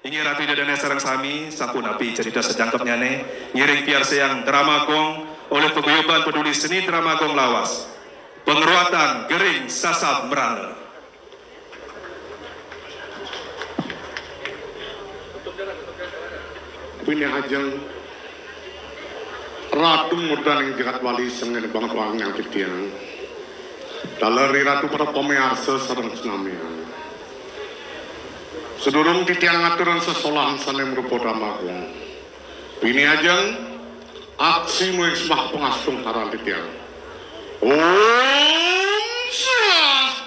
Ingi ratu dadane sareng sami sampun api cerita sejangkep nyane ngiring piar seang Dramagong oleh paguyuban peduli seni Dramagong lawas pengeruatan Gering Sasab Merana. Bini ajeng ratu mudan yang jagat wali sengen banget wang yang kitiang dalari ratu para pemearsa sareng senamian sedurung titiang ngaturan sesolahan sanem rupa Dramagong bini ajeng aksi muismah pengastung karan titiang Om Swastiastu.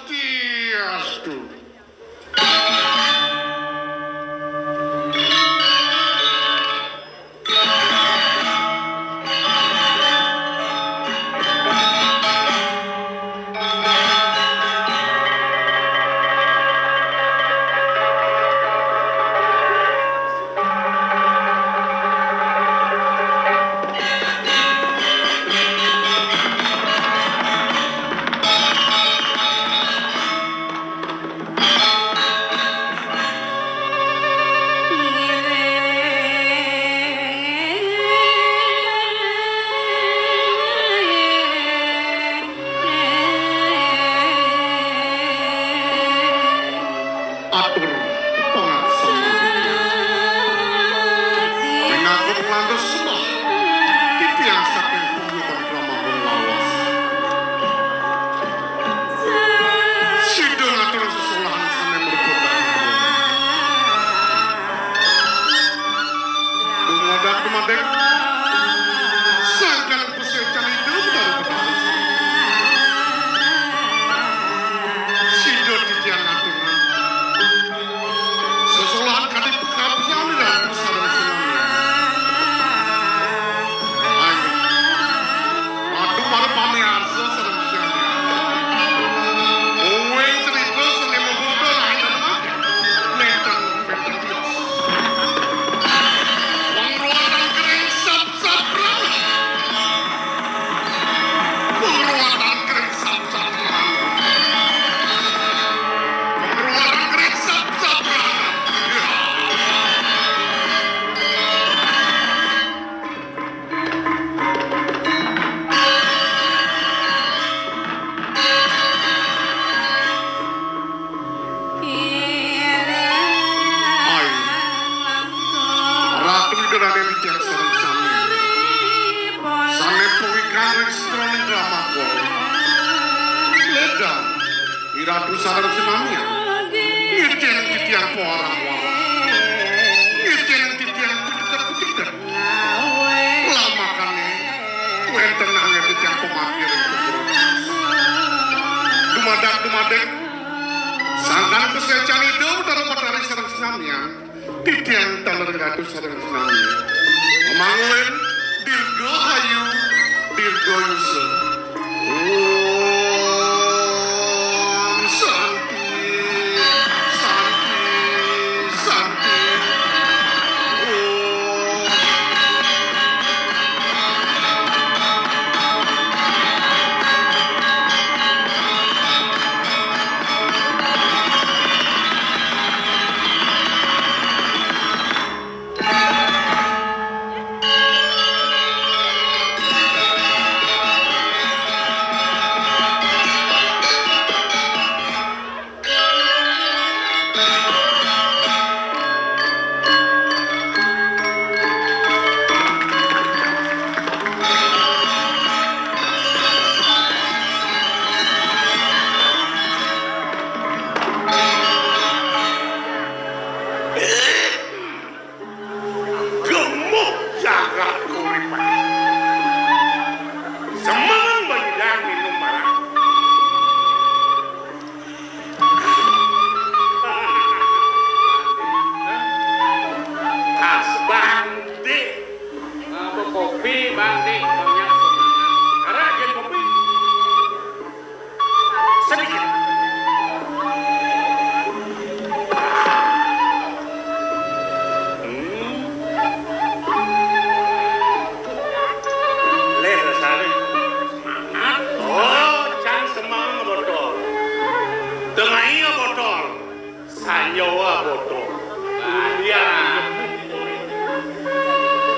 Sanyawa bodoh.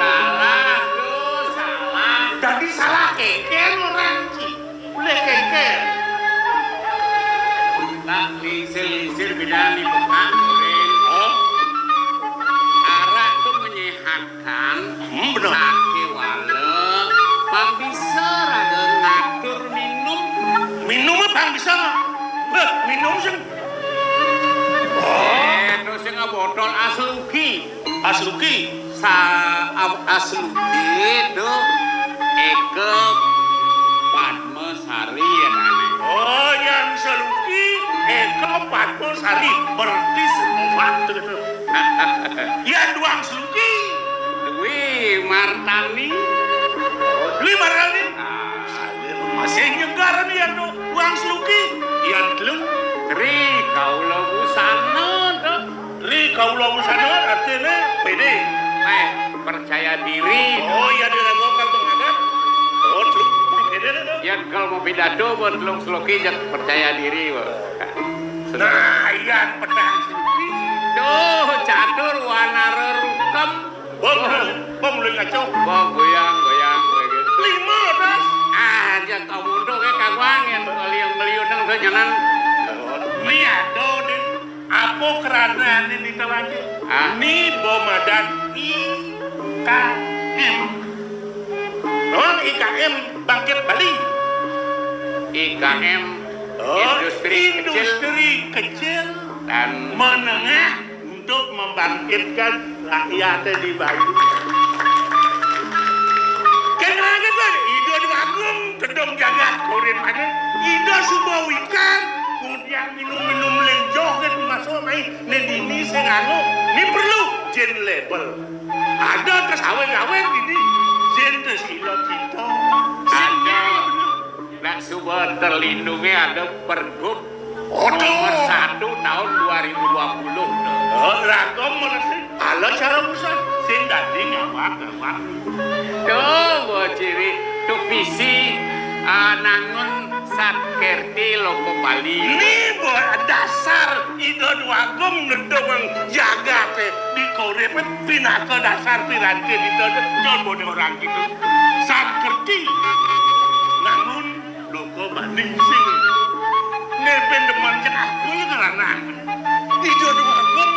Salah tuh, salah. Tadi salah keker orang sih. Boleh keker. Tak lisir-lisir bidang di pekak, Oh, arak tuh menyehatkan. benar. Sake wale, bang bisa ada ngatur minum. Minum apa bisa? Minum sih. Terus yang botol asluki. Asluki. Asluki itu Eke Padma Sari ya nane. Oh, yang seluki Eko Padma Sari berarti obat gitu. Ya doang seluki. Dwi Martani. Dwi Martani. Masih nyegar nih yang doang seluki. Yang lu. Tri Kaula Busana tuh. Li kaulah busana artinya pede. Percaya diri. Oh iya dia ngomong menghadap. Oh lu pede deh. Ya kalau mau pidato buat long sloki jangan percaya diri. Nah iya pedang seluki. Duh catur warna rerukam. Bom lu ngacau. Bom goyang begitu. 5 tas. Aja kau mundur ke kagwangin ngeliung-ngeliung ke jalan. Lihat deh. Apa kerana ini lagi? Ini bomadan IKM. Oh, IKM Bangkit Bali. IKM industri kecil dan menengah untuk membangkitkan rakyat di Bali. Kenapa kan? Ido Agung kedong jagat korin mana? Ido semua wikan. Kemudian minum-minum lenjoh kan masuk main. Ini senganu. Ini perlu jen label. Ada terus awen-awen ini. Jen terus ilo kita. ada nak sumber terlindungi ada pergub nomor 1 tahun 2020. Oh, ragam merasa. Ala cara usaha. Sing tadi ngawak. Tuh buat ciri tuh visi nangun Satkerti Loko Bali. Ini buat dasar Ido Agung ngedong jaga teh di Korea pindah ke dasar piranti itu jangan bodoh orang gitu. Satkerti namun Loko Bali sing neben demen cek aku ya karena Ido Agung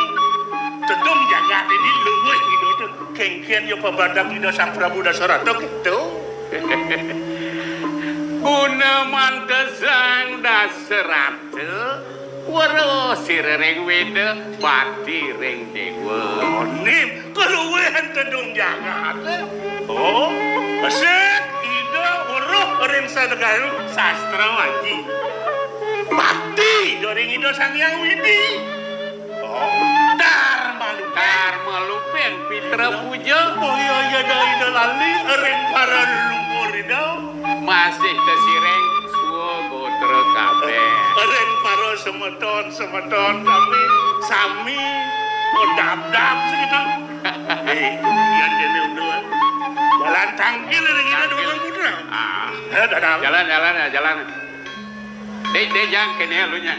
gedong jaga ini luwih Ido tuh kengkian yo pembadak Ido Sang Prabu Dasarata gitu. Guna mantesang daserate waro sireng weda bati ring dewa. Oh nih keluwehan gedong jaga oh besek Ido uruh ring sadagaru sastra waji bakti doring Ido Sang Hyang Widi. Oh Dharma Lupeng Pitra Puja. Oh iya Ido lali ring para lumpur Ido masih tesireng suwo gotra kabeh. ring para semeton kami sami odap-dap segitu. Iya dene udah jalan tangkil ring Ido dengan putra. Dadah. Jalan. Dek jangan kene lu nya.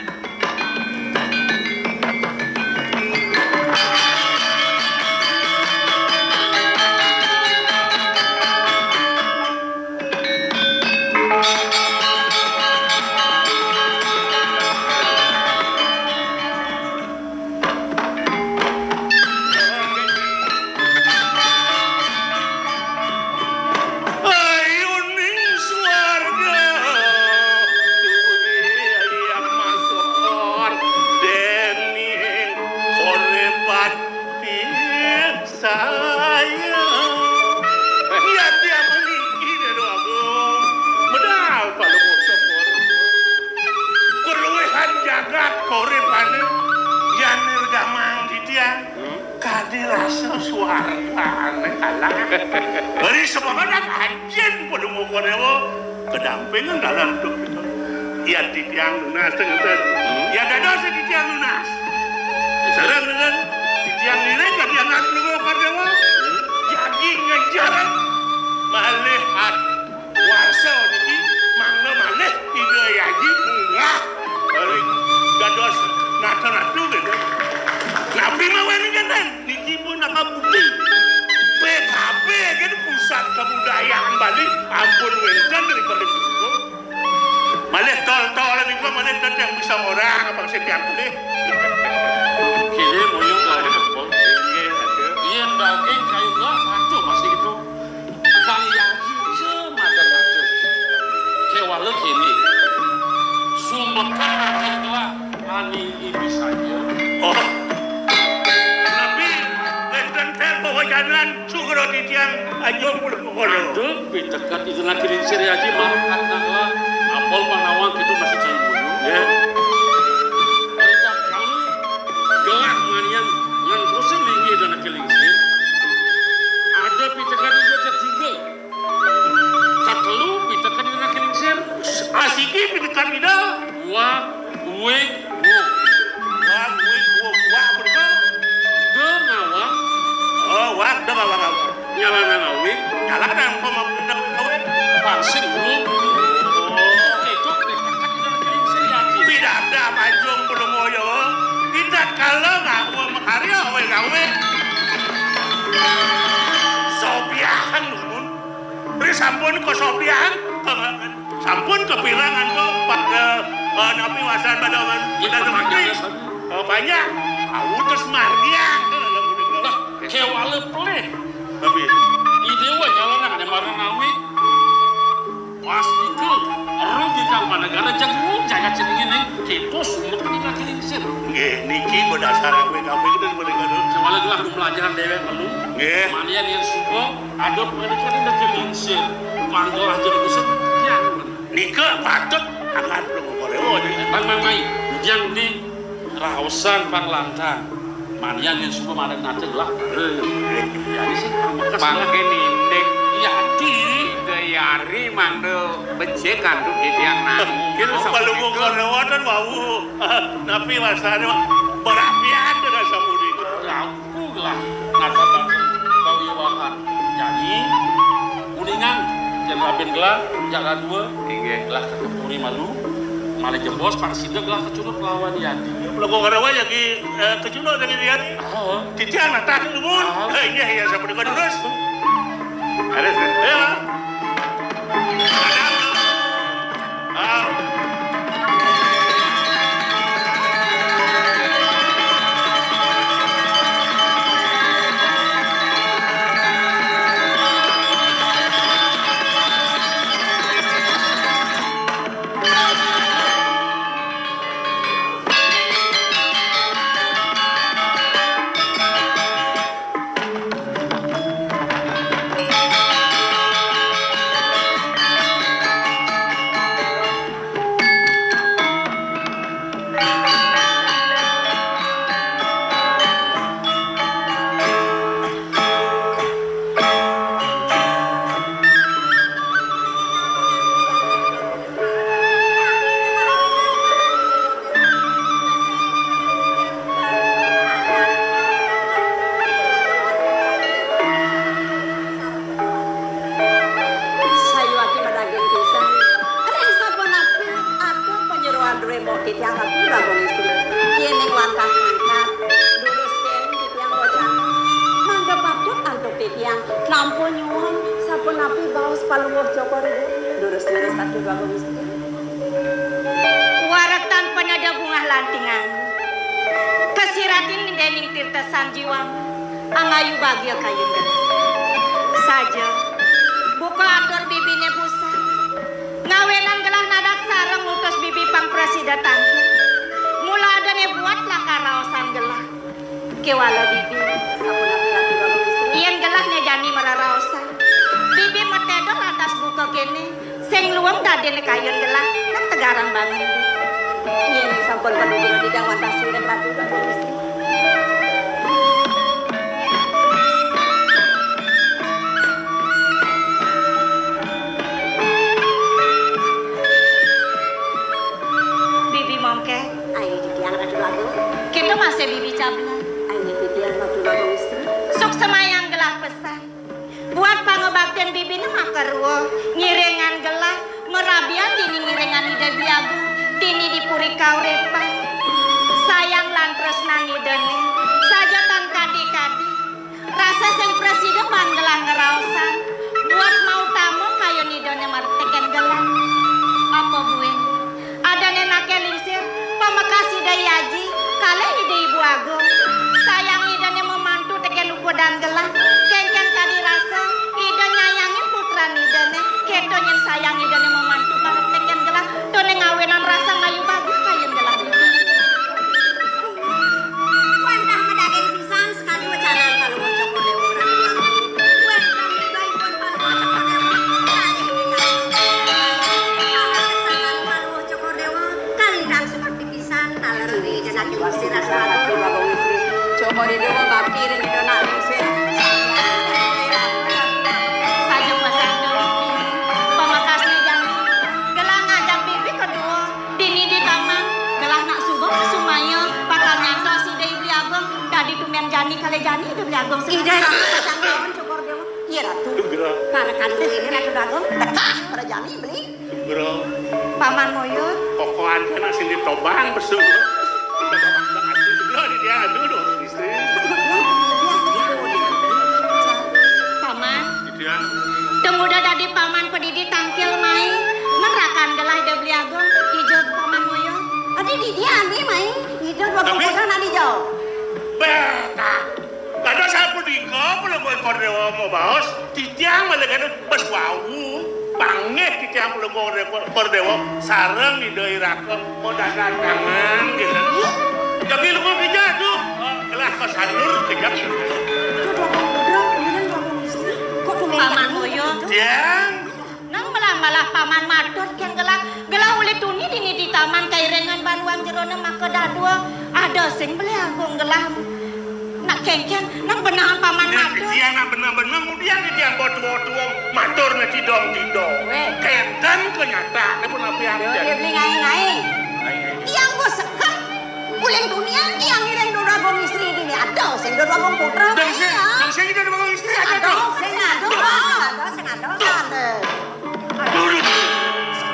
Beri semangat anjing pada mau konewo kedampingan dalam hidup itu. Ya di tiang lunas dengan ya ada sih di tiang lunas. Sarang dengan di tiang lirik kan tiang ngat lu konewo. Jadi ngejar malihat warsa jadi mangga malih ide yaji enggak. Beri gados natu gitu. Nabi mau ini kan niki setiap kali. Kini moyong lagi nempel. Iya daging kayu gak maco masih gitu. Kang Yaji semadan maco. Kewala kini. Sumekan adalah ani ini saja. Oh. Tapi lenten tempo wajanan sugro titiang ajong udah kono. Aduh, bitekat itu nanti seri aja makan nangla. Apol panawang itu masih cair moyong. Ya. Mereka kalau gelah manian ngan rusin linggi dan kelingsir. Ada bitekat juga ketiga. Katelu bitekat juga kelingsir. Asiki pindekan ida. Wah, wing, wong. Wah, wah berapa? Dengawang, Oh, wah, dah bawa. nyalanan awing, Jalanan pemabundak kawe. pangsing wong. Itu bitekat juga kelingsir yakin. Tidak ada majung belum moyo. Tidak kalau nggak mau makarya gawe. Sopiahan numun. Beri sampun ke sopiahan. Sampun kepirangan tuh pada napi wasan pada Kita menteri. Banyak. Aku terus mardiang. Nah, kewala peleh. Tapi Ide wa nyalanan ada marang awing. Pas itu, rugi kang manegara jagung jaga ceningin nih. Kepo sumut nikah kelingsir. niki berdasar gawe itu sebenarnya. Sewala gelah nu pelajaran dewek elu. Nggih. Manian yang suko, ada pendidikan yang kelingsir. Manggil aja di pusat, ya. Nika patut akan belum koreo. Bang Mamai, yang di Raosan Bang Lantang. Manian yang suko madang nate gelah. Jadi sih, Makin indek ya di. Dayari mando becekan tuh di tiang nangkil Kalau mau koreo dan mau napi wasane berapian dengan samudi. Aku gelah nata bau iwakan. Jadi, kuningan jalan ben gelah, jalan dua, gelah ke Kepuri Malu, malah jebos parsida gelah kecurut lawan Yadi. Kalau mau koreo lagi kejuno dengan dia. Oh, Titian natah numun. Iya ya sampai dengan terus. Ada ya. Waratan penada bunga lantingan kesiratin dening tirta sanjiwang angayu bagia kayu saja buka atur bibine busa ngawenan gelah nadak sareng ngutus bibi pang presida tangkil mula adane buatlah karaosan gelah kewala bibi iyan gelah nejani mararaosan bibi metedol atas buka kene sing luweng dadene kayun gelah kan tegarang banget iya nih sampun penduduk di dawan tasir dan batu bibi mongke ayo di tiang ratu lagu kita masih bibi cabla ayo di tiang ratu lagu istri suk semayang gelah pesan buat pangobaktian bibi ini makarwo ngirengan gelah merabian dini ngirengan ide biagu dini dipuri kaurepan sayang lantres nani deni saja tan kadi-kadi rasa sing presiden manggelah ngeraosan buat mau tamu kayo nidone marteken gelah apa bue ada nenake lingsir pamakasi daya pangeran gelah kengken kadi rasa ida nyayangi putra nidane keto nyen sayang idane memantu marep kengken gelah tone ngawenan rasa ngayu bagus kayen gelah Wentah medagen pisan sekali wacanan kalau mau cokor dewa orang yang wentah baik pun kalau mau cokor dewa kali kan seperti pisan taler di jenak diusir asal Cokor dewa bakti ring dona ningsih sajeng masando pamakasne jang gelah ngajak bibi kedua dini di taman gelah nak subuh sumaya bakal nyantos si Dewi Bliagong dadi tumen jani kale jani Dewi Bliagong ida pasang lawan cokor dewa iya ratu para kandung ini ratu Bliagong tekah para jami beli Bro, paman moyo kokoan kena sing ditobang besul. Di dia aduh dong istri. paman Dia temuda dadi paman pedidi tangkil main merakan gelah Dewi Bliagong ijo paman moyo adi di dia ami main itu dua komposan adi jauh beta. Kada saya pudiko pula buat kordewa mau baos. Titiang malah kada berbau. Bangeh titiang pula kordewa sareng di daerah mau dagangan gitu. Jadi lu mau kerja tuh. Kelah kesandur kejap. paman moyo Tiang. nang malah paman matur ken gelah uli tuni dini di taman kairengan banuang jerone maka dadua ada sing Bliagong gelah nak kengken nang benahan paman matur Tiang nak benar-benar kemudian tiang botu-botu matur na tidong-tidong. Kenten kenyataan pun apa yang dia beli ngai-ngai tiang gua sekat uleng dunia tiang ireng doragong istri ini ada sing doragong putra Dan saya kita ada istri ada ada dong. sing ada Dulu,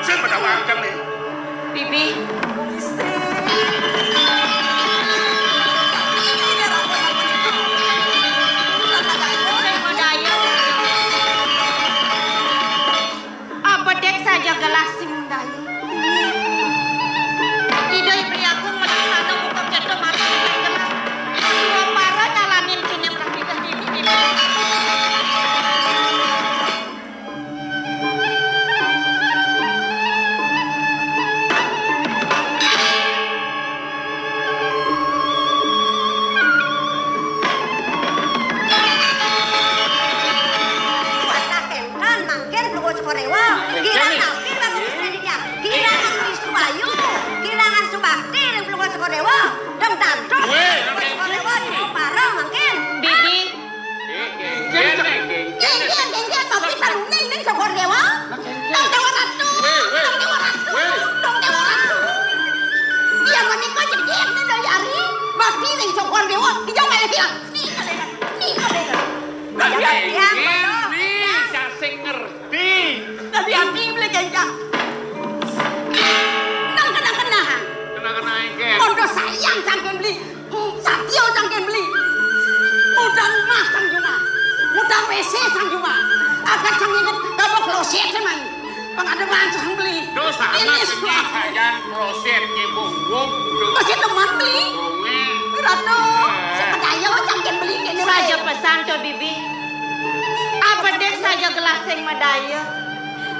saya pada wangkang nih. bibi abedek saja gelah sing dayu ide Bliagong melaksana buka keto mati gelah dua para nyalanin kini merapikan dini saja pesan to bibi abedek saja gelah sing medaya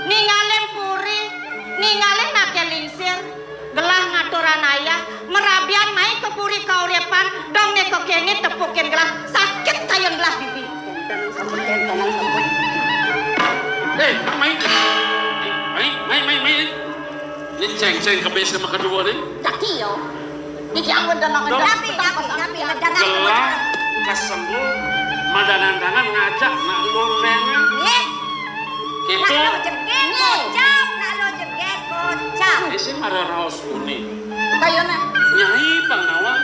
ningalen puri ningalen nake lingsir gelah ngaturan ayah merabian main ke puri kaurepan dong neko kene tepukin gelah sakit kayang gelah bibi main ini ceng-ceng kebes sama kedua nih Dakio. Dijangun dengan tapi gelah kesembuh madanan tangan ngajak nak lulengan gitu nak lo jeget kocap isi ada raos kuning kayaknya nyai pangnawang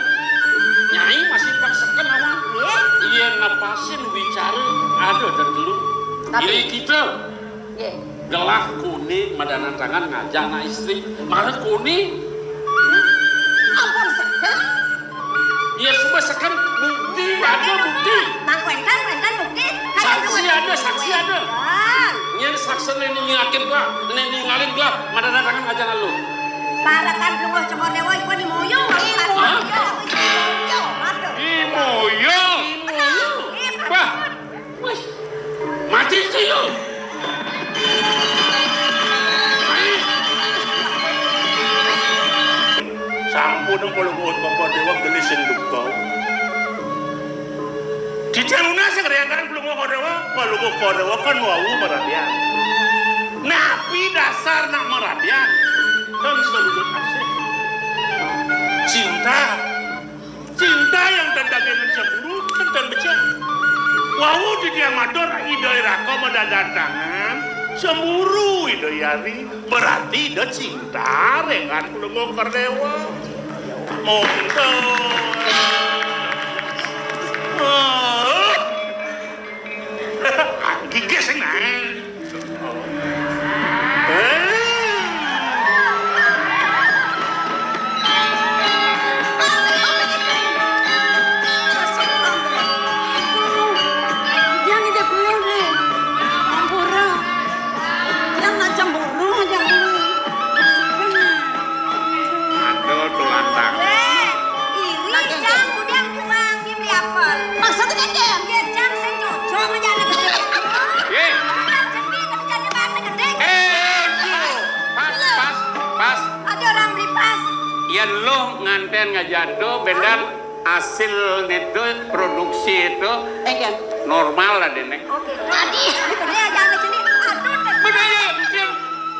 nyai masih paksakan awang iya napasin bicara ada dan dulu ini kita gelah kuning madanan tangan ngajak na istri mana kuning ampun sekan iya semua sekan bukti ada bukti Wentan bukti saksi ada ini saksi ini yakin gua ini ngalin gua madanan tangan ngajak lu para kan lu cokor dewa iku di moyo Imoyo wah Ayo. Sampun kalau mau koko dewa gelis yang duka. Di jaluna sekalian belum mau dewa, kalau mau dewa kan mau meradian. Napi dasar nak meradian, dan selalu asik. Cinta yang tandanya mencemburu, tentang becah. Wau di dia mador idoi rako mendatangan, cemburu idoi yari, berarti dia cinta dengan belum mau dewa. Gigi senang. Ya lo nganten ngajado benar hasil itu produksi itu normal lah dene. Oke. Tadi dia jangan sini. Bener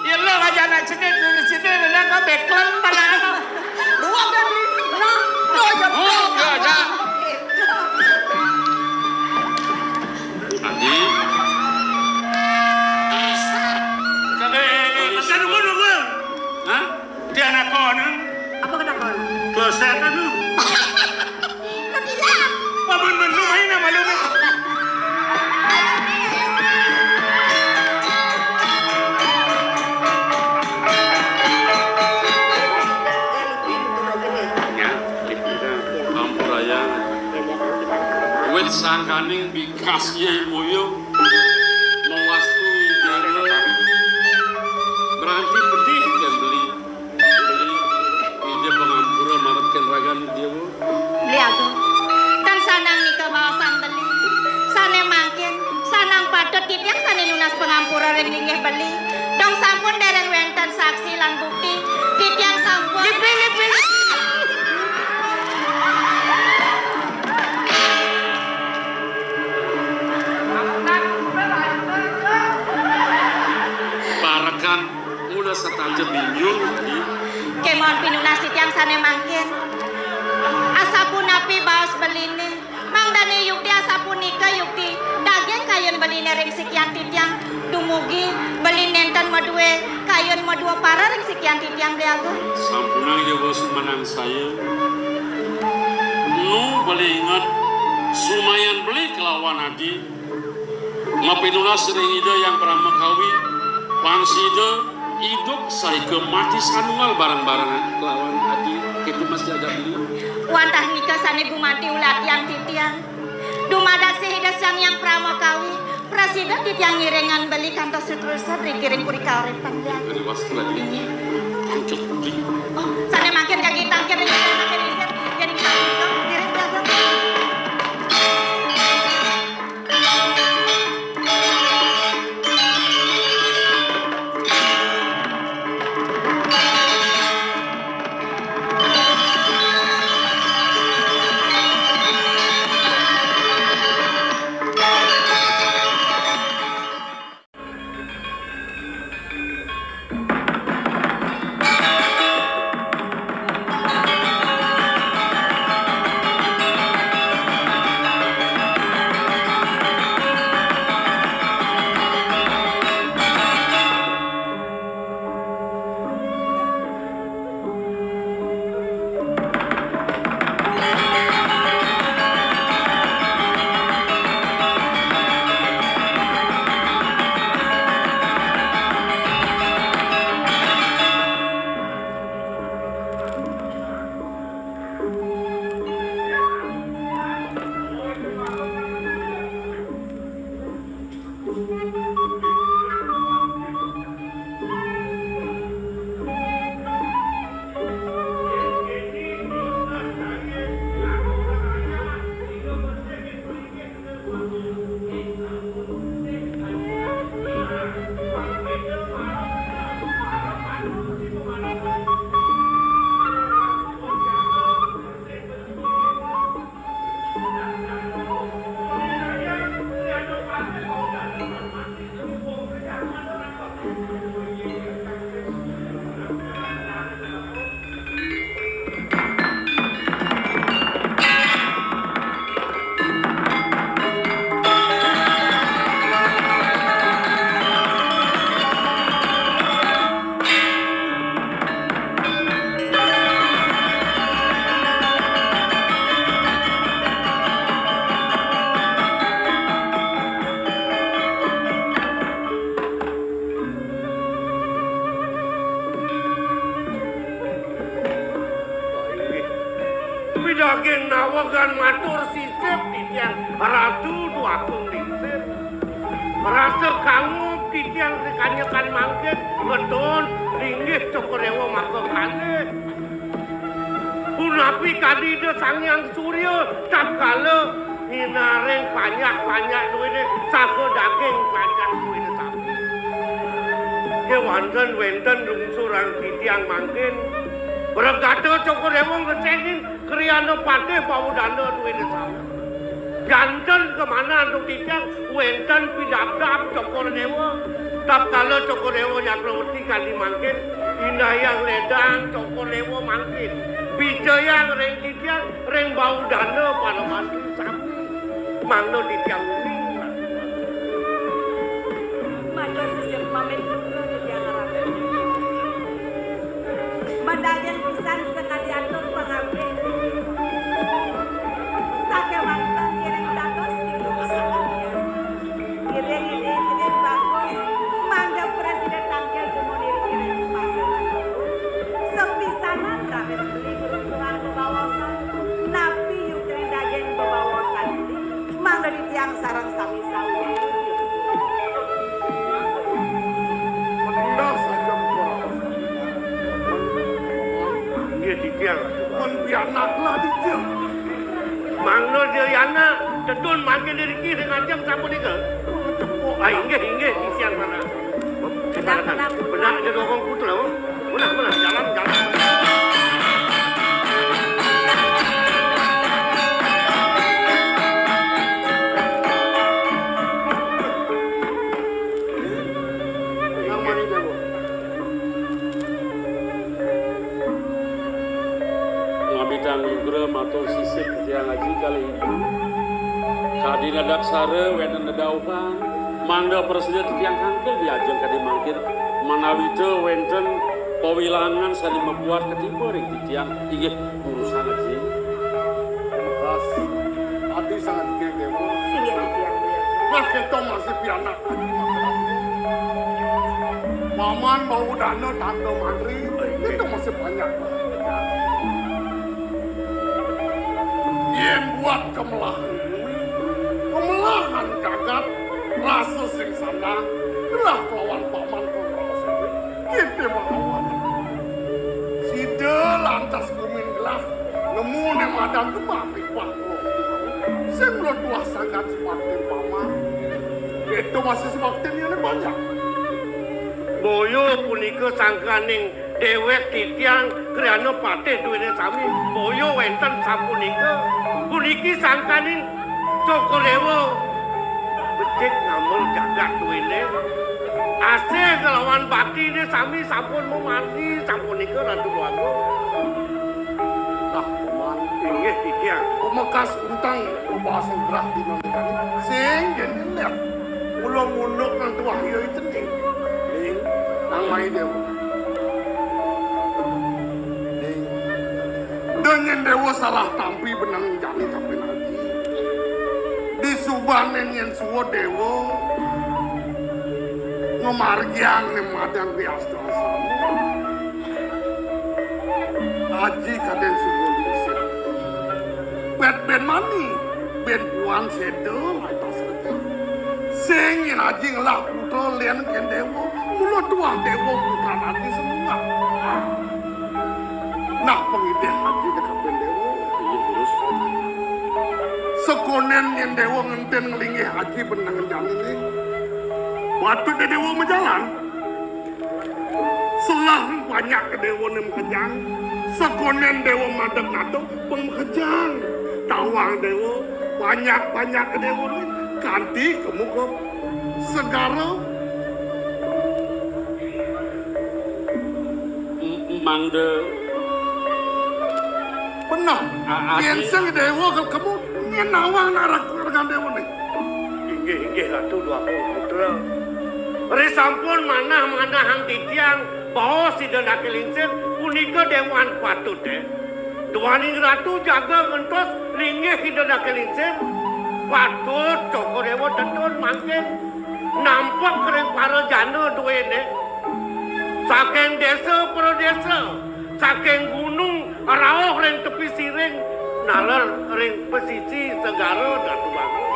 ya lo ngajana sini dari sini benar kau beklan mana? Dua kan? Oh enggak. Adi. Pesan dulu. Hah? Dia anak konon. Apa kenapa? Klosetan lu. Kebilang. Paman menu main nama lu. Ampuraya. Wit sangkaning bikasnya moyo. Mewastui jago. Berarti pedih kan beli. Ide pengampura maratkan ragan dia bu. Beli aku. Dan sanang nika bawasan beli. Sane mangkin, sanang patut titiang sane lunas pengampura ring linggih beli. Dong sampun dereng wenten saksi lan bukti. Titiang sampun. Dipilih. Parakan udah setaja binyur di. Kemon pinunas titiang sane mangkin. Asapun napi baos beline. Mang dane yukti asapun nika yukti. Daging kayun beline ring sekian titiang. Dumugi belin nenten madue kayun madua para ring sekian titiang beago. Sampunang ya bos menang saya. Nu boleh ingat sumayan beli kelawan adi. Mapinulas ring ide yang pernah makawi. Panside hidup saya ke mati sanual barang-barang lawan adi. Itu masih ada beli. Wantah nikah sane gumanti ulatian titiang. Dumadak sehidasan yang pramokawi. Presiden titiang ngirengan beli kantor seterusnya dikirim kuri kauripan dia. Dari wastu lagi. Angkat beli. Oh, sane makin kaki tangkir dengan makin isir. Jadi kita kirim dagang. daging nawagan matur sisip titiang Ratu Duagung Lingsir. Rasa kangup titiang rekanyekan mangkin beton linggih cokorewo maka kane. Punapi kadida sangyang surya tak kala hinareng banyak duwene saka daging banyak duwene sapi. Kewanten wenten lungsurang titiang mangkin berkata cokorewo ngecengin kriana patih pawudana duwene sapi. Janten kemana untuk titiang wenten pidap-dap cokorewo tak kala cokorewo nyaklawati kali mangkin inayang ledang cokorewo mangkin. Bijayang reng titiang reng bau dana pada mati sapi mangno titiang uning Matur sisip pamit dulu titiang raden. Mendagen pisan sekali atur pengabdi. Sakewanten kiring dados tinggung sekalian. Kiring ini kiring bagus mangga presiden tangkel dumunir kiring pasangan. Sepisanan rames beli beruntungan bebawasan napi yukring daging bebawasan ini mangga di tiang sarang sami sawi. mendah saja kurang dia titiang menpianaklah titiang mangno dia yana tetun makin diri kiri ngajak sapu nika inggih titiang mana benak dia dorong putra mana jalan Ngabidang nugra matur sisip titiang ngaji kali itu. Kadina daksare wenen nedauhan mangga presiden titiang hangkel diajeng kadi mangkir manawi teu wenten pawilangan sadi membuat ketipu ring titiang inggih urusan ngaji. Ras ati sangat gegewo Singgih titiang beliau. nah kita masih pianak Maman bau dana tante Mandri itu masih banyak yang buat kemelahan kagat rasa sing sana telah kelawan paman kongros kita melawan sida lantas kumin gelah nemu nemadan kebapi paklo sing lo tuah sangat semakin paman itu masih semakin yang banyak boyo punika sangkaning dewek titiang kriana patih duwene sami boyo wenten sapunika puniki sangkaning cokorewo becik ngamul jagat duwene asih kelawan baktine sami sampun mati sapunika Ratu Duagung nah paman inggih titiang pemekas untang bahasa gerah dinamikani sing jeneng kula munuk nang tuah yo itu ning nang mai dewa dengan dewa salah tampi benang jani sampai lagi di subanen yang suwo dewa ngemargiang nemadang rias dasam aji kaden suwo lisir ben mani ben puan sedo atas kerja singin aji ngelah putra lian ken dewa mulut tuah dewa putra aji semua nah pengideh haji dekat pendewo Iya terus sekonen yang dewa ngenten ngelingi haji benangan jalan ini waktu de dewa menjalan selah banyak ke dewa nem kejang sekonen dewa madem nato pengkejang tawang dewa banyak ke dewa ini kanti kemuka segara mangde benar yang sing dewa kamu nyenawang narak dengan dewa nih inggih Ratu Duagung putra risampun manah hang titiang bawa si dana kelincir punika dewan patut duaning ratu jaga ngentos linggih si dana kelincir patut cokorewo tetun mangkin nampak kering para jana duwene saking desa pro desa saking gunung rauh ring tepi siring naler ring pesisi segara datu bagus.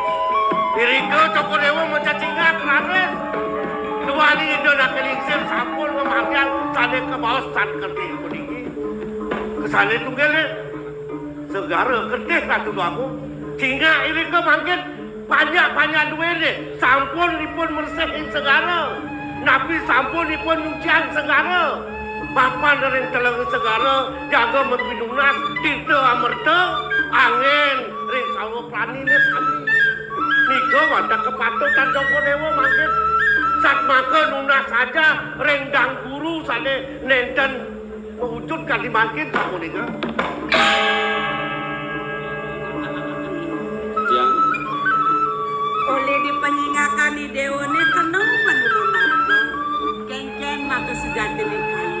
Iriko coko dewa mencacingat raden. Dua ini dona kelingsir sampul memarjan sade ke bawah stan kerti kuniki. Kesane tunggale segara kerti datu bagus. Sehingga iriko mangkin banyak duwene sampun dipun mersihin segara. Napi sampun dipun nyucian segara. Papan ring teleng segara jaga mempinunas tinte amerta angin ring sawo pranine sami. Nika wadah kepatutan Joko Dewa mangkin sak maka nunas saja rendang guru sane nenten mewujudkan dimangkin kamu nika. Yang Oleh dipenyingakan di Dewane kenal menurunanku kengken maka sejati di kayu.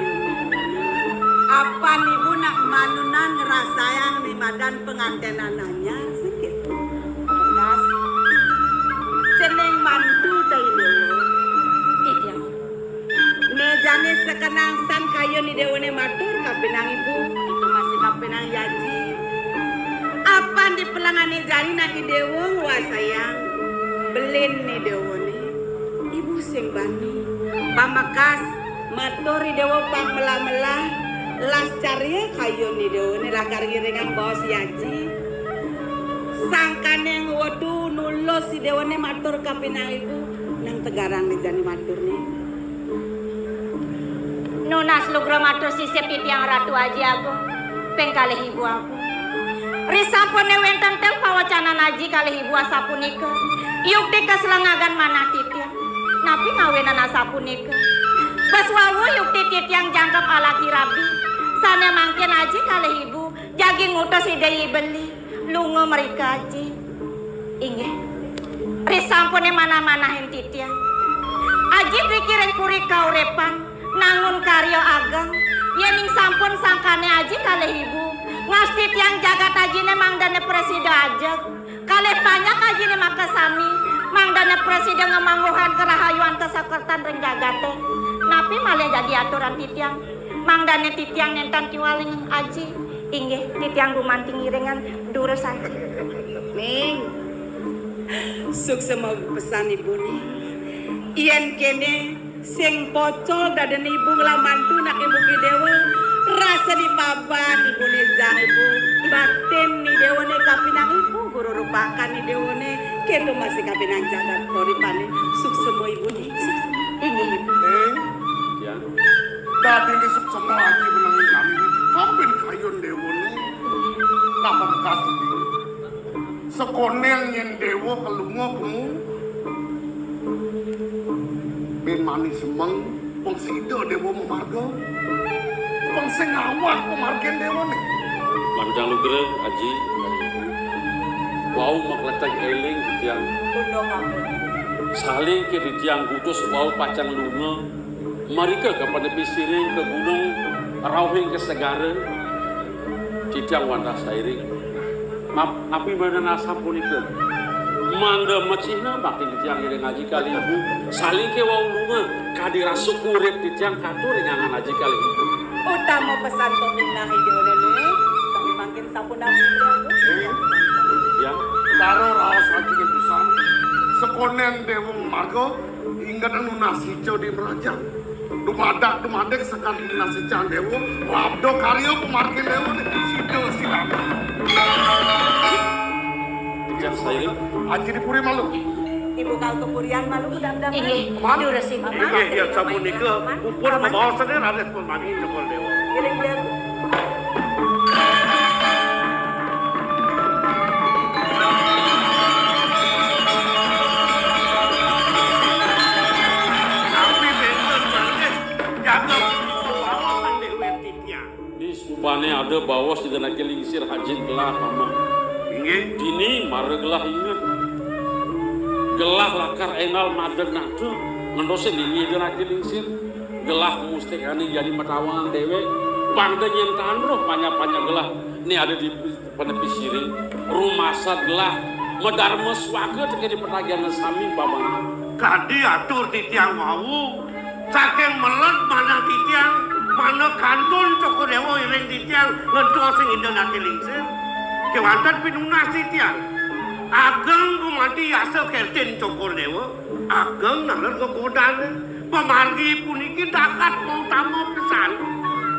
Apa ibu nak manunan ngerasayang di badan pengantenananya sikit. Bekas seneng mantu dari Dewa. Iya. Nejane sekenang san kayu di Dewane matur kapinang ibu itu masih kapinang yaji. Apa di pelangani jari na Dewa wasayang belin ni Dewane ibu sing bani pamakas matur Dewa pang mela-mela las cari kayu ni Dewane lagar giringan bos yaji sangkane ngwedu nulos si Dewane matur kapinang ibu nang tegarang di jani matur ni Nunas lugra matur sisip yang ratu aji aku pengkalih ibu aku risampune wenten tel pawacanan aji kalih ibu asapunika yukti keselengagan mana titiang napi ngawenan asapunika baswawu yukti titiang jangkep ala kirabi sana mangkin aji kalih ibu jagi ngutus idei beli lungo mereka aji inge risampune mana-manahin titiang aji pikirin puri kaurepan nangun karyo ageng yening sampun sangkane aji kalih ibu ngasti tiang jagat ajine mangdane presida ajak kalih banyak ajine makasami mangdane presida ngemangguhan kerahayuan kesakertan ring jagate napi malah jadi aturan titiang mangdane titiang nentan kiwaling aji inggih titiang gumanting iringan duresan Ming sukses mau pesan ibu nih ien kene sing pocol dadan ibu nglamantu nak ibu ki Dewa rasa di papan ibu nejang ibu batin ni Dewane kapinang ibu guru rupakan ni Dewane kendo masih kapinang jagat koripane sukses mau ibu nih sukses inggih ibu yang Dadi ni sukses lagi menangin kami kapin kayun Dewane. Napa kasih sekonel yen Dewa kelungo kemu ben manis semeng wong sida Dewa memarga wong sing awak pemargen Dewa nih Mandang Lugra Aji wau makletek eling tiang undang aku saling ke tiang gutus wau pacang lunga marika kepada pisiring ke gunung rawing ke segara tiang wanda sairing api mana nasa punika mangga macina bakti tiang iring ngaji kali ibu saling ke wau lunga kadirasuk urip tiang katur nyangan ngaji kali ibu utama pesan peminah Dewane nih sampai makin sampun aku yang karo raos lagi ke pesan sekonen Dewa memarga ingat anu nasico di merajang dumadak sekali nasico Dewa labdo karyo pemargen Dewa nih sida silam tiang sairing aji dipuri malu ibu kau kepurian malu mudah-mudahan inggih Man? duresin iya sabun nika upur membawa sendiri ada pun mani cokol Dewa giring dia tapi benten banget jaga pengawasan Dewa titiang di subane ada bawas di dana kelingsir hajin gelah mama inggih dini mare gelah ingat gelah lakar enal madeg natu ngendosin dini dana kelingsir gelah mustikani jadi matawangan dewe bangda nyentan roh panya-panya gelah ini ada di penepi siri rumah sad gelah medarmes wake teke di petagian sami babang kadi atur titiang mau saking melet mana titiang mana kantun coko Dewa iring titiang ngedo sing indona kelingsir kewantan pinunasi tiang. Ageng gumanti asa kerten cokor dewa. Ageng nalar kegodan. Pemargi puniki dakat mau tamu pesan.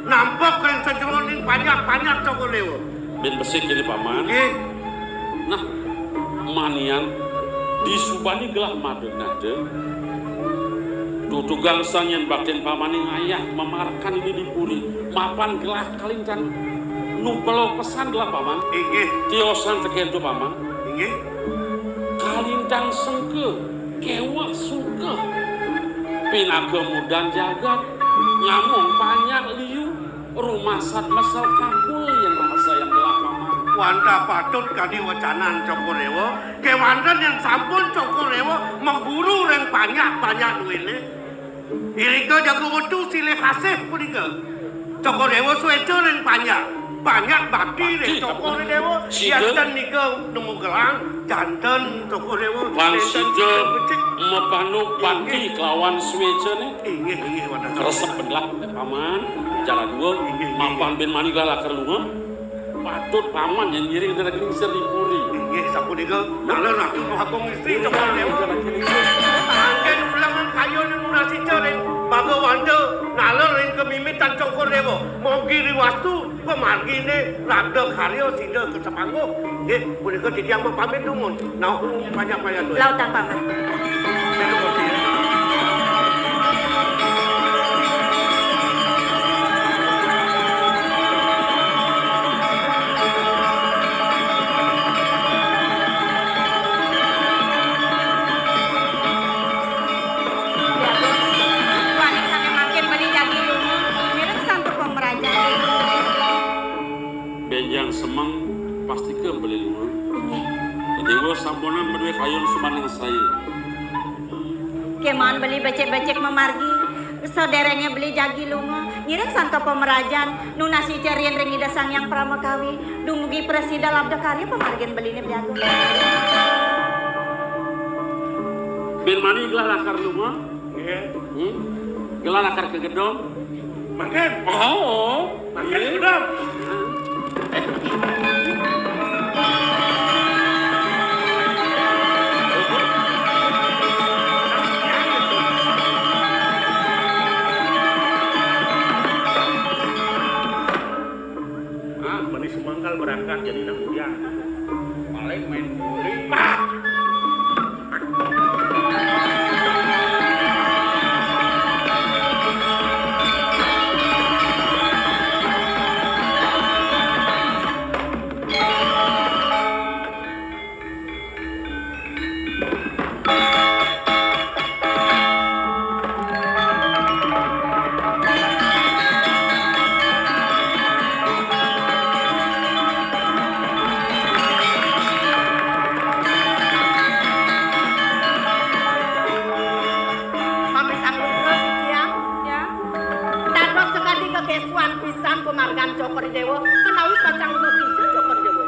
Nampok keren sejeroning banyak cokor dewa. Ben besik ini paman. Nah, manian disubani gelah madeg-nade. Tutugang sanyan bakten pamani ayah memarkan ini dipuri. Mapan gelah kalincan numpelo pesan gelah paman. Tiosan tekento paman. Kalintang sengke, kewak suke. Pinaga mudan jagat, nyamong banyak liu. Rumah sat mesel kakul yang rasa yang gelah paman. Wanda patut kadi wacanan Cokorewo, kewandan yang sampun Cokorewo mengguru yang banyak duitnya. Irika jago wetu silih kasih punika. Cokorewo suweco yang banyak bakti deh Cokorewo. Jantan nika nemu gelang, jantan Cokorewo. Langsige mepanuk bakti kelawan suweco nih. Inggih wadah. Keresep belah paman, jalan dua, mapan ben manigala kerlunga. Patut paman yang ngiring dari gini seripuri. Inggih sapunika nalar aku hakong istri Cokorewo. Angken ulangan kayu nemu nasi cereng. Bago wanda nalar ring kemimitan Cokorewo. Mogi riwastu pemargi ne labda karyo sida kesepanggo. Nggih punika ditiang pamit nuwun. Nah banyak duit. Lautan paman. Benjang semang pasti ke beli rumah. Dewa samponan berdua kayon sumaneng saya. Keman beli becek-becek memargi. Saudaranya beli jagi lunga. Ngiring sangka pemerajan. Nunasi carian ringi dasang yang pramakawi. Dumugi presida labda karya pemargian beli ini berjago. Ben mani gelah lakar lunga. Gelah lakar ke gedong. Makan. Oh. Makan gedong. Bani semangkal berangkat jadi nang hujan. Paling main boli. Cokorewo menawi pacang lukijo Cokorewo.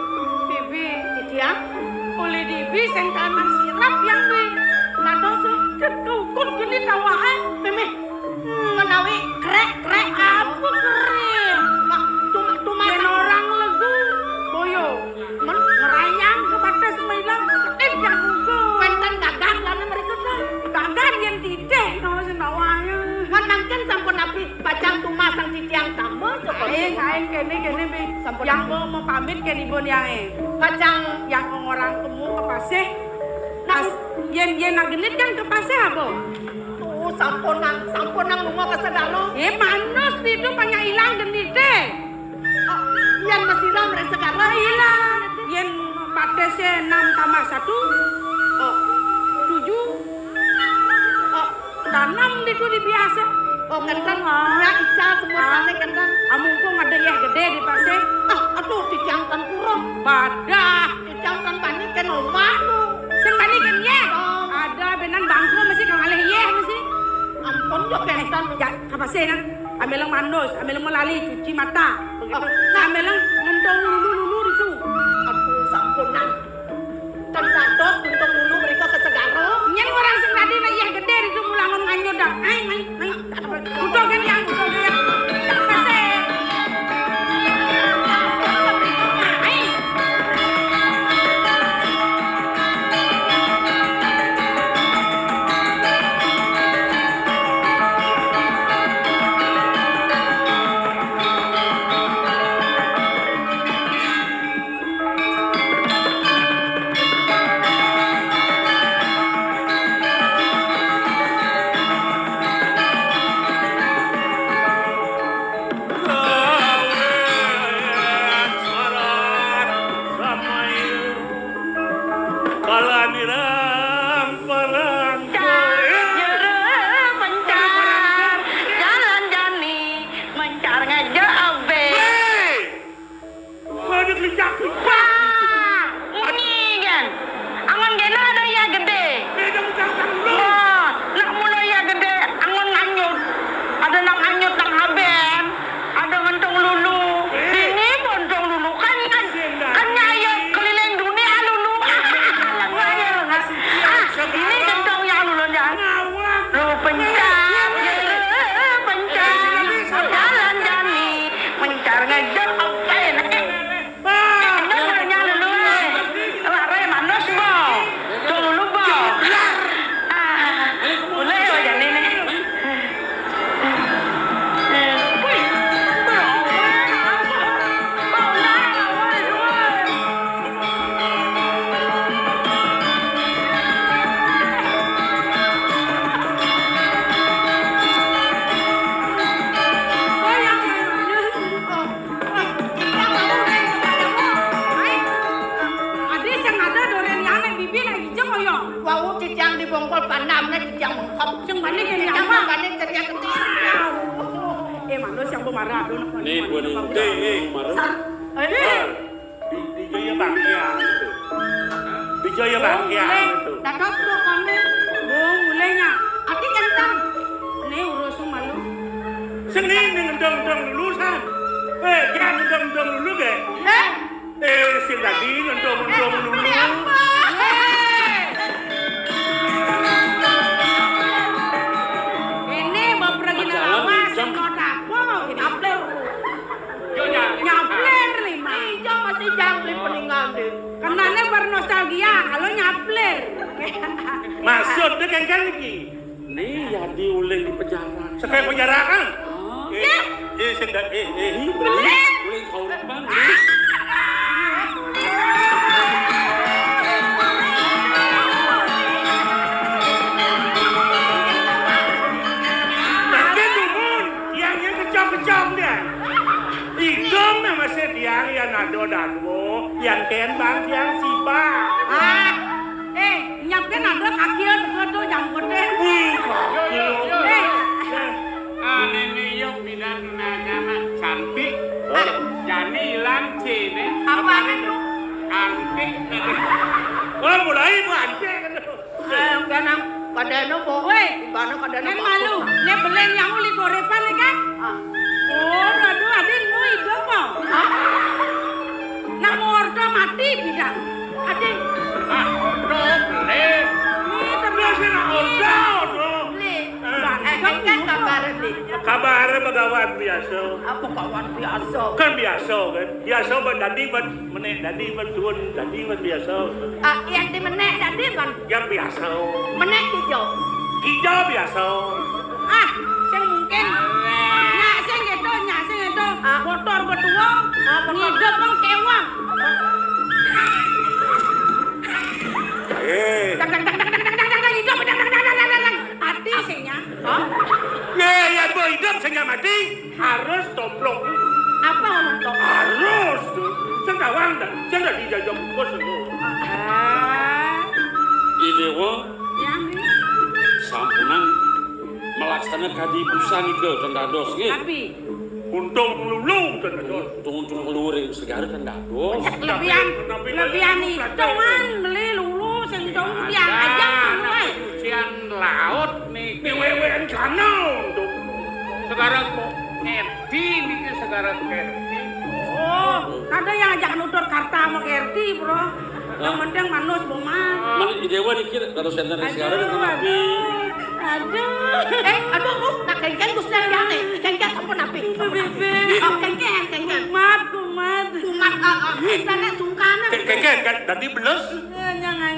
Bibi, Didiang, oleh dibi sing kanan sirap yang we. Ladoso kedukun geni tawae. Memeh menawi krek-krek apa krek. Tumasan orang legu. Boyo, merayang kepada semailang ketip yang ugo. Wenten gagak lan mereka kan. Gagak yang tidak no senawae. Kan mangken sampun api pacang tumasang Didiang tamu Cokorewo. Aing kene bi yang mau pamit ke ibun yang pacang yang orang temu ke paseh. Nah, yen genit kan ke paseh apa? Tuh samponang lunga ke segala. Manus itu banyak hilang genit deh. Yen masih ram re segala hilang. Yen patese 6 tambah 1 7 dan 6 itu di biasa. Oh kentang, ya Ica semua tane kentang. Amungkung ada ya gede di pasir. Aduh dicangkan kurang. Badah, dicangkan panikan omah tu. Sing panikan ya. Ada benan bangku masih kang alih ye masih. Ampun yo kentang ya kapasir kan. Amelang mandos, amelang melali cuci mata. Begitu. Amelang ngendong lulu itu. Aduh sampunan. Tentang dos untung lulu mereka ke segara. Nyen orang sing tadi na iya gede itu mulangon nganyodang. Ai. Udah kan yang tak kasih. Paniram perangko. Mencar, jalan jani, mencar ngajak abe. Mana kelicak? Ini kan, angon gena ada ya gede. Beda bukan lu. Wah, nak mulai ya gede, angon nganyut. Ada nang anyut nang haben, ada ngentong lulu. Ini bontong lulu kan nyayat keliling dunia lulu. Ini gentong yang lulu jangan. Lu pencar, jalan jani, mencar ngejar apa enaknya. Nyonya lulu, lare manos bo, tuh lulu bo. Boleh aja nih. Wau cicang dibongkol pandamnya cicang mengkop. Ceng balik ini apa? Balik teriak ketir. Manusia yang pemarah dulu. Nih buat ini marah. Di Jaya Bangkiang itu. Di Jaya Bangkiang itu. Dapat tuh kami. Mulainya. Ati kentang. Ini urus malu. Senin ngendong-ndong lulusan. Jangan ngendong-ndong dulu deh. Sing tadi ngendong-ndong dulu. Ini bapak lagi nalawas. Nyapler. Nyapler lima. Iya masih jangkli peninggal deh. Kenanya bernostalgia. Kalau nyapler. Maksudnya kan lagi. Nih ya diuling di penjara. Sekali penjara kan? Sing tadi Uling kau bang. kecom dia. Idom nama sediang yang nado danwo, yang ken bang yang siba. Nyapkan ada kaki itu yang gede. Ini yuk bidan nama cantik. Jadi lanci nih. Apa itu? Antik. Oh mulai antik kan. Ganang pada nopo. Woi, mana pada nopo. Malu, ne beleng yang uli gorepan nih kan? Oh, aduh adin mau hidup mau. Nak mau ordo mati bidang. Adin. Boleh. Ini Terus nak ordo. Kan kabar nih. Kabar pegawai biasa. Apa kawan biasa? Kan biasa kan. Biasa dadi menek dadi turun dadi biasa. Yang di menek tadi kan? Yang biasa. Menek hijau. Hijau biasa. Yang mungkin nyak sing gitu. Motor berdua, ngidep bang kewang. Hati sihnya. Ya hidup sehingga mati harus toplok. Apa ngomong toplok? Harus tuh. Sekawang dan jangan dijajak bos itu. Idewo Yang sampunan melaksanakan kadi busan ke tendados nggih. tapi Untung lulung kan terus. Untung luring segala tendados. lebihan hitungan beli lulu sing dong biang aja dulu Ujian laut nih. Wewen kanau tuh. Sekarang kok ngerti nih sekarang ngerti. Oh, ada yang ajak nutur karta sama Kerti, bro. Yang penting manus boman. Mana idewa dikit taruh center sekarang dengan api. Aduh, nak kengkeng Gus Nang jane. Kengkeng apa napi? Bebe. Oh, kengkeng. Kumat. Tane sungkana. Kengkeng kan tadi beles. Jangan.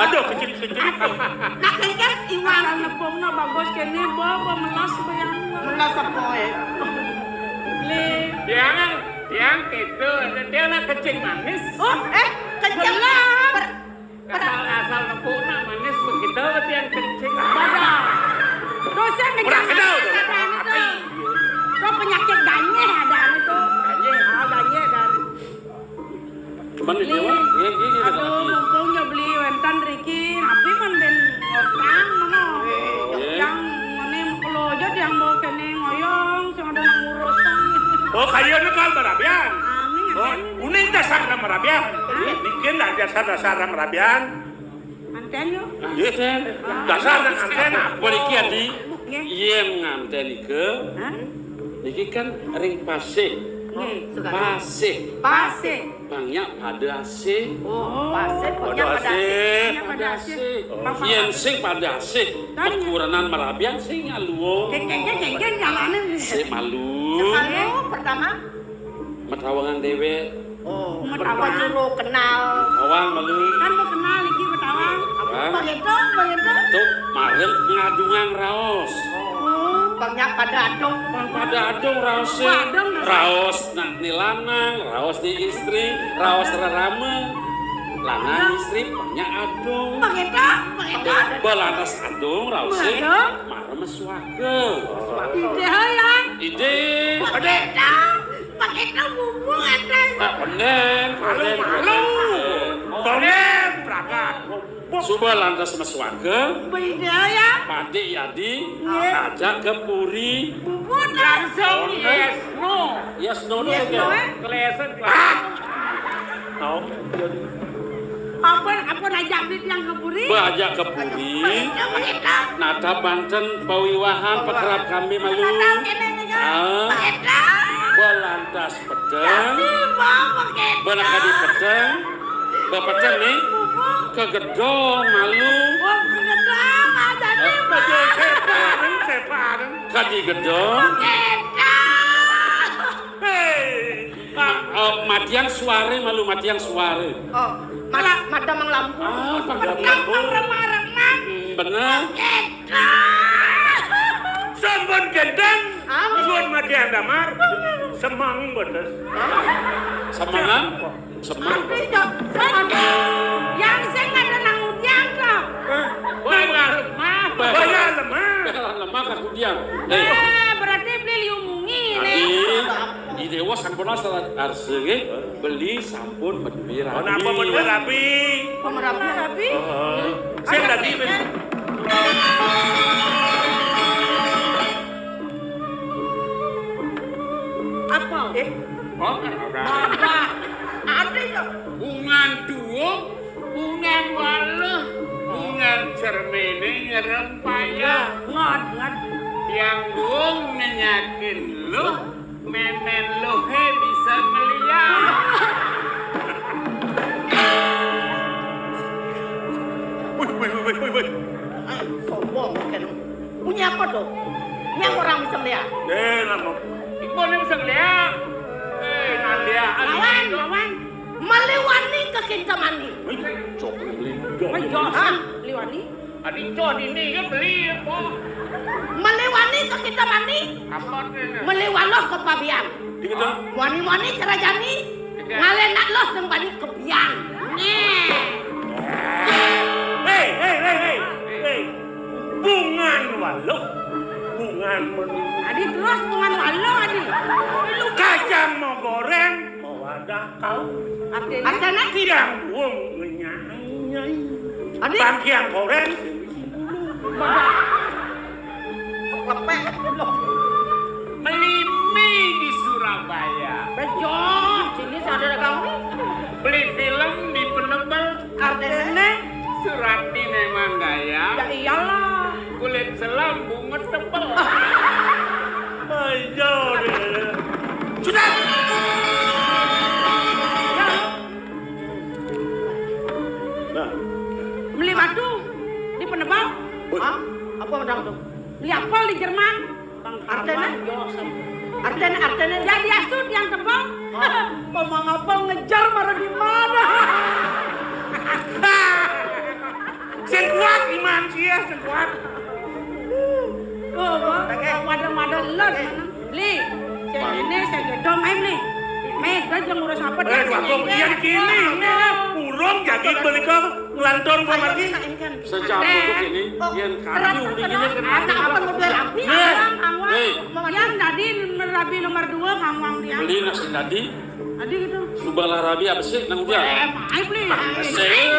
Aduh kecil. Nak kengkeng iwan nepongna bagus kene bawa melas bayang. Melas apa ya? Yang itu dia nak kencing manis. Oh, kencing Asal nepukna manis begitu berarti yang kencing. Badan. Dosa ngejak itu. Lo penyakit ganye ada itu. Ganye dan. Cuman di Dewa, gini Aduh, mumpungnya beli wentan Riki, tapi man ben ngotang mana? Yang mana kalau aja yang mau kene ngoyong, yang ada yang ngurus. Oh, kayaknya kan merabian. Amin. Oh, uning dasar merabian. Bikin lah dasar merabian. Anten yo. Anten. Dasar anten. Balik adi, iya nganten ke. Niki kan ring pasir. Pasir. Banyak pada asih. Oh, pasir punya pada asih. Yen sing pada asih. Kekurangan merabian sing aluo. Jeng jalanin. Sing malu. Sekali pertama. Matawangan dewe. Oh, matawa juru kenal. Awang malu. Kan mau kenal iki metawang. Begitu. Tuh, marem ngadungang raos. Banyak pada adong. Pada adong raosnya. Raos nak ni lanang, raos ni istri, raos rarame. Lanang istri banyak adong. Begitu. Belanas adong raosnya. Marem swaga. Ide hayang. Ide. Begitu bumbu ada. Penen. Penen berangkat. Suba lantas meswaga. Ide hayang. Padi Yadi ajak ke Puri. Bumbu Langsung yes no. Yes no. Kelesen. Apa najak dit yang keburi? Bajak ke Puri. Nata Banten pawiwahan pekerap kami malu. Belantas pedeng. Benaka di pedeng. Bapedeng nih. Ke gedong malu. Sepadan. Kadi gedong. Matiang suare malu matiang suare. Oh, malah madam lampu. Padam lampu. Bener. Sampun gendang. Buat mati damar. Semang betes. Semangan. Semang. Yang saya ada nanggung yang kok. Bayar lemah. Lemah kakudian. Berarti beli diumungi Adi, nih. di Dewa sampun arsege beli sampun medwi rapi. Kenapa medwi rapi? Rapi. Saya tadi Apa? Ada ya. Bungan duo, bungan waluh, bungan cermene nyerem payah. Ngot. Yang buang nenyakin lu, memen luhe bisa melihat. Wih. Sombong kan. Punya apa tuh? Yang orang bisa melihat. Lama. Ibu ni bisa melihat. Nadia, Lawan. Meliwani ke kita mandi. Cok beli. Meliwani. Adinco ini kan beli apa? Meliwani ke kita mandi. Apa ni? Meliwaloh ke pabian. Gitu. Wani kerajani. Ngalenak los yang bani ke biang. Hei. Bungan waluh. Bungan Adi terus bungan waluh adi. Lu kacang mau goreng, mau wadah kau. Artinya Tidak buang nyanyi. Adi Bangki yang goreng. Beli mie di Surabaya. Bejo, sini sadar kamu. Beli film di Penebel. Artinya Surati memang gaya. ya iyalah. Kulit selam bunga tebel. Ayo deh. Sudah. Beli batu di Penebal. Hah? Apa pedang tuh? Beli apel di Jerman. Artinya jadi asut yang tebal. Ngomong apa ngejar marah di mana? Sing kuat iman sia, sing kuat. Oh, wadah lo beli. Saya ini saya gedong main nih. Dah jangan ngurus apa dia. Yang kini urung jadi beli ke ngelantor kamar ini. Sejak untuk ini, yang kami udah Anak apa model api? Yang tadi Rabi nomor 2 Kang Wang dia. beli nasi tadi, Adi gitu. Subah Rabi apa sih nang udah? Maaf nih. Saya